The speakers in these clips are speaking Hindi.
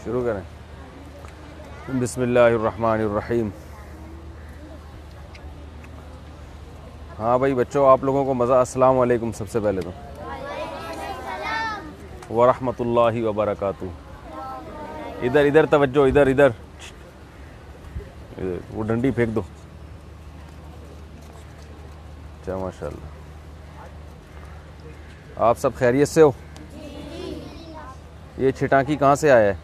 शुरू करें। बिस्मिल्लाहिर्रहमानिर्रहीम। हाँ भाई बच्चों, आप लोगों को मज़ा। अस्सलाम वालेकुम। सबसे पहले तो वरहमतुल्लाहि वबरकातुहू। इधर इधर तवज्जो, इधर इधर। वो डंडी फेंक दो। अच्छा माशाल्लाह। आप सब खैरियत से हो? ये छिटाकी कहाँ से आया है?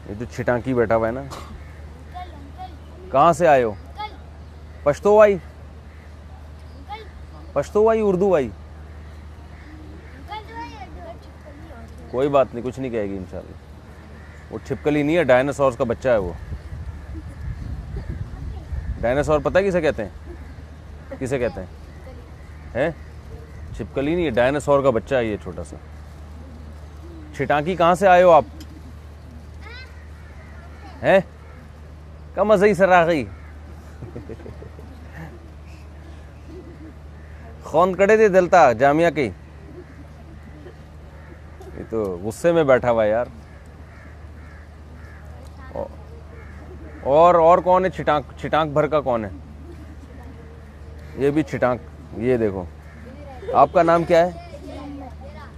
ये जो छिटाकी बैठा हुआ है ना, कहाँ से आए हो? पश्तो आई, पश्तो आई, उर्दू आई? कोई बात नहीं, कुछ नहीं कहेगी इंशाल्लाह। वो छिपकली नहीं है, डायनासोर का बच्चा है वो। डायनासोर पता है किसे कहते हैं? किसे कहते हैं? छिपकली नहीं है, डायनासोर का बच्चा है ये छोटा सा। छिटाकी कहाँ से आए हो आप? हैं? कम मज़े सर आ गई। कौन कड़े थे दलता जामिया की? ये तो गुस्से में बैठा हुआ है यार। और कौन है? छिटाक भर का कौन है? ये भी छिटाक। ये देखो, आपका नाम क्या है?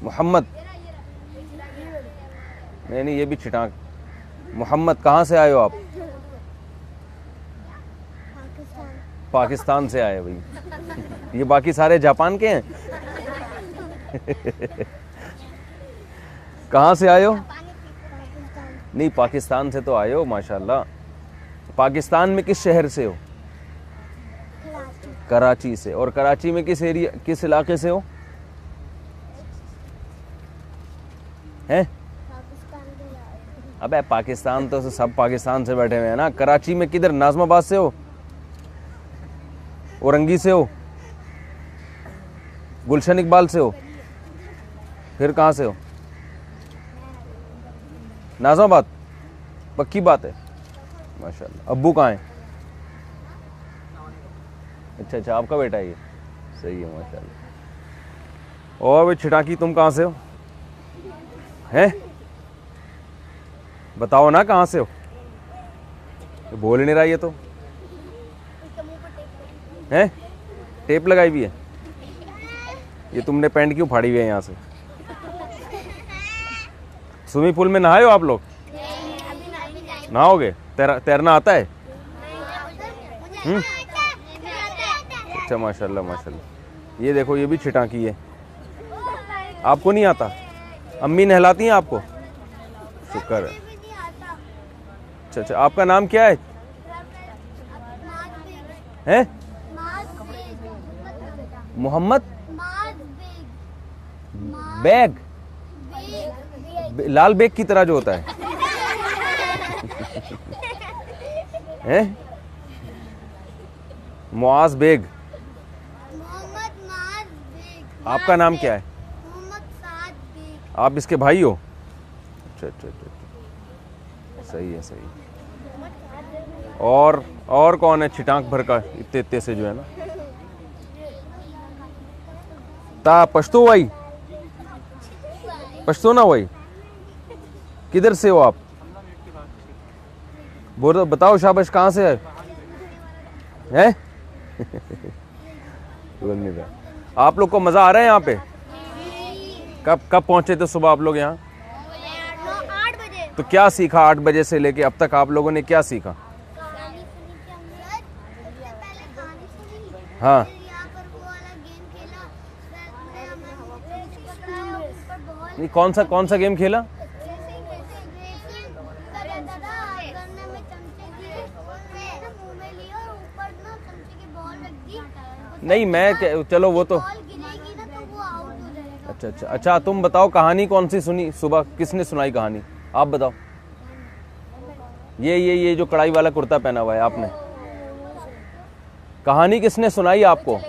मोहम्मद? नहीं, ये भी छिटाक। मोहम्मद, कहाँ से आए हो आप? पाकिस्तान से आए भाई। ये बाकी सारे जापान के हैं। कहाँ से आए हो? नहीं, पाकिस्तान से तो आए हो माशाल्लाह। पाकिस्तान में किस शहर से हो? कराची से। और कराची में किस एरिया, किस इलाके से हो? हैं? अबे पाकिस्तान तो सब पाकिस्तान से बैठे हुए हैं ना। कराची में किधर? नाजमाबाद से हो? औरंगी से हो? गुलशन इकबाल से हो? फिर कहाँ से हो? नाजमाबाद। पक्की बात है माशाल्लाह। अब्बू कहाँ है? अच्छा, आपका बेटा है ये। सही है माशाल्लाह। और भाई छिटाकी, तुम कहाँ से हो? हैं? बताओ ना कहाँ से हो। तो बोल ही नहीं रहा ये तो। हैं? टेप लगाई हुई है? ये तुमने पैंट क्यों फाड़ी हुई है यहाँ से? स्विमिंग पूल में नहाए हो आप लोग? नहाओगे? तैरना आता है? अच्छा माशाल्लाह माशाल्लाह। ये देखो, ये भी छिटाकी है। आपको नहीं आता? अम्मी नहलाती हैं आपको? शुक्र है। अच्छा, आपका नाम क्या है? हैं? मोहम्मद बैग? लाल बेग की तरह जो होता है? हैं? मुआज बेग। आपका नाम क्या है? आप इसके भाई हो? अच्छा, सही है सही है। और कौन है छिटाक भर का इत्ते से जो है ना? ता पश्तो वाई? पश्तो ना वाई? किधर से हो आप? बोलो, बताओ शाबाश, कहाँ से है? हैं? आप लोग को मजा आ रहा है यहाँ पे? कब पहुंचे थे सुबह आप लोग यहाँ? 8 बजे। तो क्या सीखा 8 बजे से लेके अब तक? आप लोगों ने क्या सीखा? हाँ। नहीं, कौन सा गेम खेला? नहीं, मैं चलो वो तो। अच्छा, तुम बताओ कहानी कौन सी सुनी सुबह? किसने सुनाई कहानी? आप बताओ। ये जो कढ़ाई वाला कुर्ता पहना हुआ है आपने, कहानी किसने सुनाई आपको?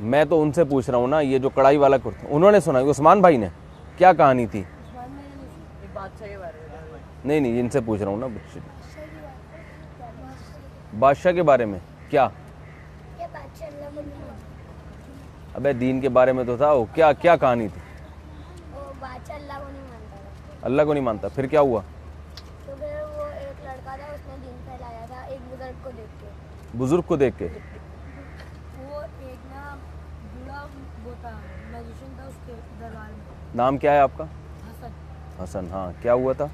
मैं तो उनसे पूछ रहा हूँ ना, ये जो कढ़ाई वाला कुर्ता उन्होंने सुनाई, उस्मान भाई ने। क्या कहानी थी? नहीं, इनसे पूछ रहा हूँ ना, बादशाह के बारे में। क्या? अबे दीन के बारे में तो था वो। क्या कहानी थी? अल्लाह को नहीं मानता, फिर क्या हुआ? तो फिर वो एक लड़का था, उसने दीन फैलाया था एक बुजुर्ग को देख के। बुजुर्ग को देख के? वो एक ना बूढ़ा वो था, मैजिशियन था, उसके दरबार में। नाम क्या है आपका? हसन। हसन, हाँ, क्या हुआ था? तो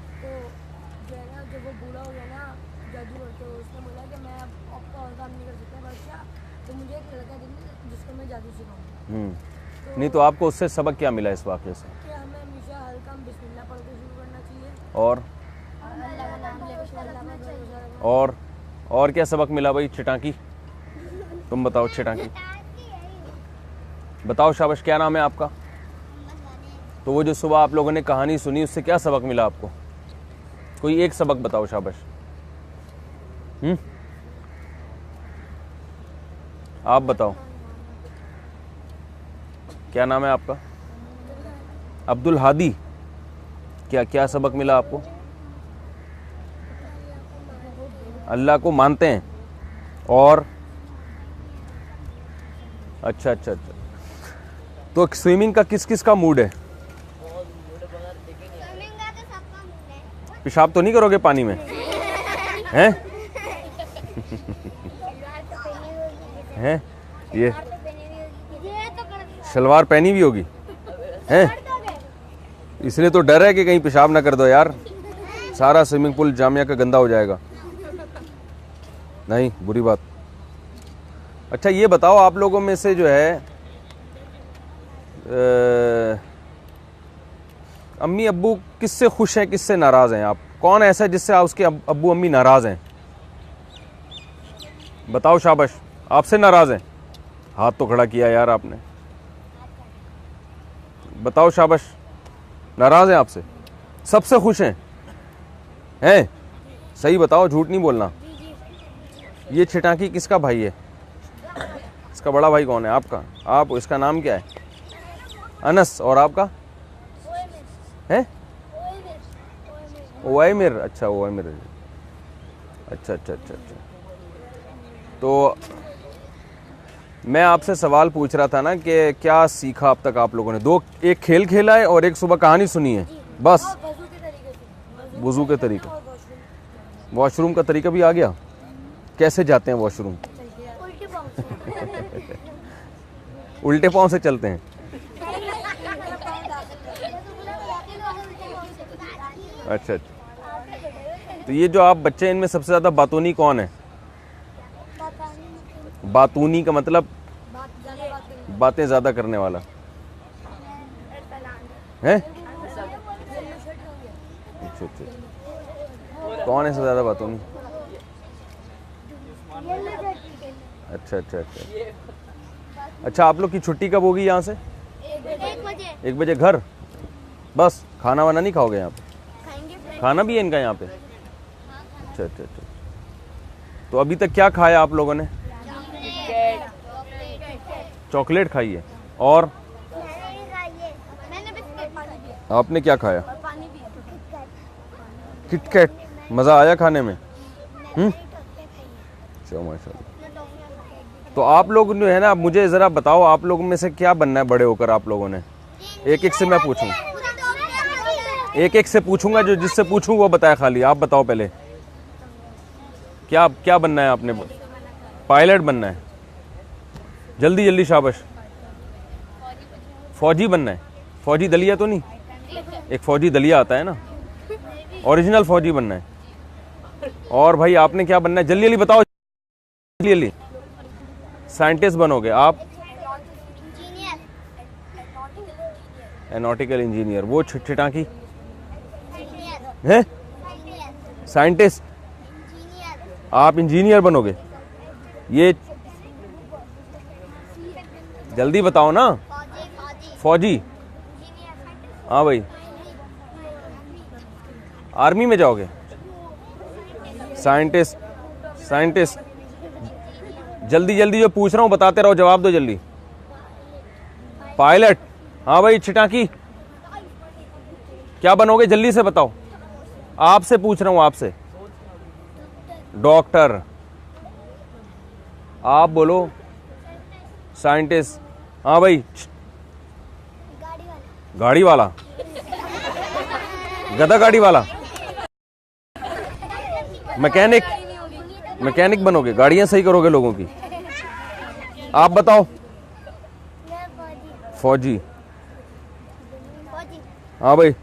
जो है ना, जब वो बूढ़ा हो गया ना जादूगर, तो उसने बोला कि मैं अब आपका और काम नहीं कर सकता बादशाह, तो मुझे एक लड़का देंगे जिसको मैं जादू सिखाऊंगा। नहीं तो आपको उससे सबक क्या मिला इस वाक़े से? कि हमें हमेशा हर काम बिस्मिल्लाह पढ़ के शुरू करना चाहिए और अल्लाह का नाम लेकर अल्लाह पर भरोसा रखना। और क्या सबक मिला भाई चिटाकी? तुम बताओ चिटाकी, बताओ शाबाश, क्या नाम है आपका? तो वो जो सुबह आप लोगों ने कहानी सुनी उससे क्या सबक मिला आपको? कोई एक सबक बताओ शाबाश। आप बताओ, क्या नाम है आपका? अब्दुल हादी। क्या क्या सबक मिला आपको? अल्लाह को मानते हैं और अच्छा अच्छा अच्छा। तो स्विमिंग का किस किस का मूड है? पेशाब तो नहीं करोगे पानी में? हैं? हैं? ये शलवार पहनी भी होगी हैं? इसलिए तो डर है कि कहीं पेशाब ना कर दो यार, सारा स्विमिंग पूल जामिया का गंदा हो जाएगा। नहीं, बुरी बात। अच्छा ये बताओ, आप लोगों में से जो है अम्मी अब्बू किससे खुश हैं, किससे नाराज़ हैं? आप कौन ऐसा है जिससे उसके अब्बू अम्मी नाराज़ हैं? बताओ शाबाश, आपसे नाराज़ हैं? हाथ तो खड़ा किया यार आपने, बताओ शाबाश, नाराज़ हैं आपसे? सबसे खुश हैं? हैं? सही बताओ, झूठ नहीं बोलना। ये छिटाकी किसका भाई है? इसका बड़ा भाई कौन है आपका? आप, इसका नाम क्या है? अनस। और आपका है? ओएमिर। अच्छा ओएमिर, अच्छा अच्छा अच्छा अच्छा। तो मैं आपसे सवाल पूछ रहा था ना कि क्या सीखा अब तक आप लोगों ने? दो, एक खेल खेला है और एक सुबह कहानी सुनी है, बस। वुजू के तरीका, वॉशरूम का तरीका भी आ गया? कैसे जाते हैं वॉशरूम? उल्टे पांव से चलते हैं? अच्छा अच्छा। तो ये जो आप बच्चे हैं, इनमें सबसे ज्यादा बातूनी कौन है? बातूनी का मतलब बातें ज्यादा करने वाला है? अच्छा अच्छा। कौन है सबसे ज्यादा बातूनी? अच्छा अच्छा अच्छा। अच्छा, आप लोग की छुट्टी कब होगी यहाँ से? 1 बजे। 1 बजे घर? बस खाना वाना नहीं खाओगे यहाँ पे? खाएंगे। खाना भी है इनका यहाँ पे? अच्छा अच्छा अच्छा। तो अभी तक क्या खाया आप लोगों ने? चॉकलेट खाई है। और मैंने बिस्किट। आपने क्या खाया? पानी भी। किटकैट। मज़ा आया खाने में? अच्छा माशाल्लाह। तो आप लोग जो है ना, मुझे ज़रा बताओ, आप लोगों में से क्या बनना है बड़े होकर आप लोगों ने? एक एक से मैं पूछूं, एक एक से पूछूंगा, जो जिससे पूछूं वो बताए। खाली आप बताओ पहले, क्या क्या बनना है आपने? पायलट बनना है? जल्दी जल्दी, शाबाश। फौजी बनना है? फौजी दलिया तो नहीं? एक फौजी दलिया आता है ना, ओरिजिनल फौजी बनना है। और भाई आपने क्या बनना है? जल्दी जल्दी बताओ, जल्दी जल्दी। साइंटिस्ट बनोगे आप? Aeronautical engineer. वो छिटाकी है? साइंटिस्ट? आप इंजीनियर बनोगे? ये जल्दी बताओ ना। फौजी? हाँ भाई, आर्मी में जाओगे? Scientist, scientist. जल्दी जल्दी जो पूछ रहा हूँ बताते रहो, जवाब दो जल्दी। पायलट? हाँ भाई छिटाकी, क्या बनोगे? जल्दी से बताओ, आपसे पूछ रहा हूँ, आपसे। डॉक्टर? आप बोलो। साइंटिस्ट? हाँ भाई। गाड़ी वाला? गधा गाड़ी वाला, मैकेनिक, मैकेनिक बनोगे, गाड़ियां सही करोगे लोगों की। आप बताओ। फौजी। हाँ भाई,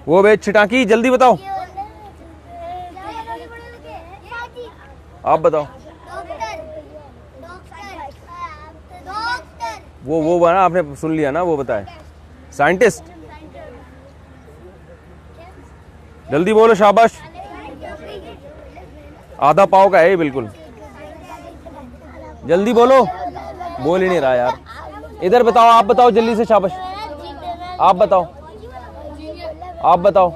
वो भाई छिटाकी, जल्दी बताओ। आप बताओ। वो बना, आपने सुन लिया ना, वो बताए। साइंटिस्ट, जल्दी बोलो, शाबाश। आधा पाव का है ये बिल्कुल, जल्दी बोलो। बोल ही नहीं रहा यार। इधर बताओ, आप बताओ जल्दी से, शाबाश। आप बताओ, आप बताओ,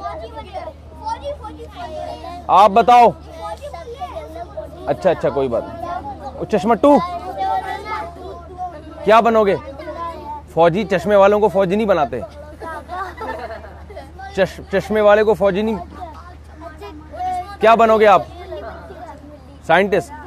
आप बताओ। अच्छा अच्छा, कोई बात नहीं। चश्मट्टू, क्या बनोगे? फौजी। चश्मे वालों को फौजी नहीं बनाते। चश्मे वाले को फौजी नहीं। क्या बनोगे आप? साइंटिस्ट।